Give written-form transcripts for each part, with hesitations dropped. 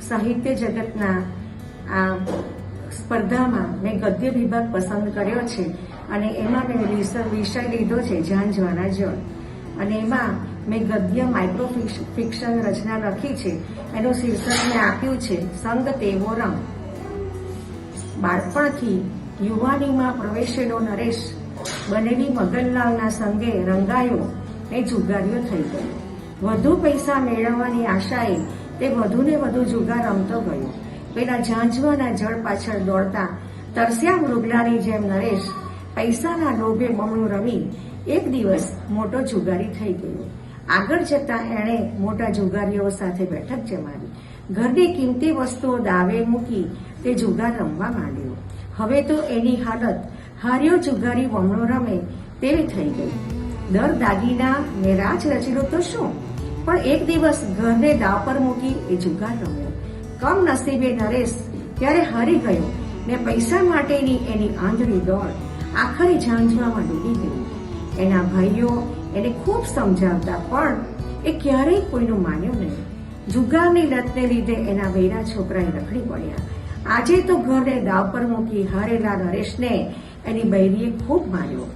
સાહિત્ય જગતના આ સ્પર્ધામાં મેં ગદ્ય વિભાગ પસંદ કર્યો છે અને એમાં મેં વિષય લીધો છે જાન જ્વાળા જળ. અને એમાં મેં ગદ્ય માઇક્રો ફિક્શન રચના લખી છે. એનું શીર્ષક મેં આપ્યું છે સંગ તેવો રંગ. બાળપણથી યુવાનીમાં પ્રવેશેલો નરેશ બનેલી મગનલાલના સંગે રંગાયો ને જુગારીઓ થઈ ગયો. વધુ પૈસા મેળવવાની આશાએ તે વધુને વધુ જુગાર રમતો ગયો. પેલા ઝાંઝવાના જળ પાછળ દોડતા તરસ્યા મૃગલાની જેમ નરેશ પૈસાના લોભે બમણું રમી એક દિવસ મોટો જુગારી થઈ ગયો. આગળ જતા એણે મોટા જુગારીઓ સાથે બેઠક જમાવી. ઘરની કિંમતી વસ્તુઓ દાવે મૂકી તે જુગાર રમવા માંડ્યો. હવે તો એની હાલત હાર્યો જુગારી બમણો રમે તેવી થઈ ગઈ. દર દાગીના ને રાજ રચેલો તો શું, પણ એક દિવસ ઘરને દાવ પર મૂકી એ જુગાર રમ્યો. કમ નસીબે નરેશ ત્યારે હારી ગયો ને પૈસા માટેની એની આંધળી દોડ આખરે ઝાંઝવામાં ડૂબી ગઈ. એના ભાઈઓ એને ખૂબ સમજાવતા પણ એ ક્યારેય કોઈનું માન્યું નહીં. જુગારની લતને લીધે એના વૈરા છોકરાએ રખડી પડ્યા. આજે તો ઘરને દાવ પર મૂકી હારેલા નરેશને એની બૈરીએ ખૂબ માર્યો.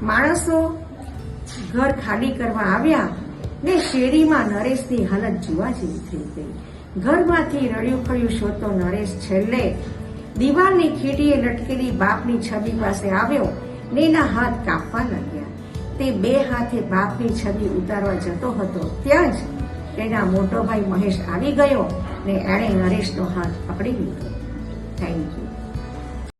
માણસો ઘર ખાલી કરવા આવ્યા ને શેરીમાં નરેશની હાલત જોવા જેવી થઈ ગઈ. ઘરમાંથી રડ્યું ખડ્યું શોધતો નરેશ છેલ્લે દિવાલની ખીટીએ લટકેલી બાપની છબી પાસે આવ્યો ને એના હાથ કાપવા લાગ્યા. તે બે હાથે બાપની છબી ઉતારવા જતો હતો ત્યાં જ તેના મોટો ભાઈ મહેશ આવી ગયો ને એણે નરેશનો હાથ પકડી લીધો. Thank you.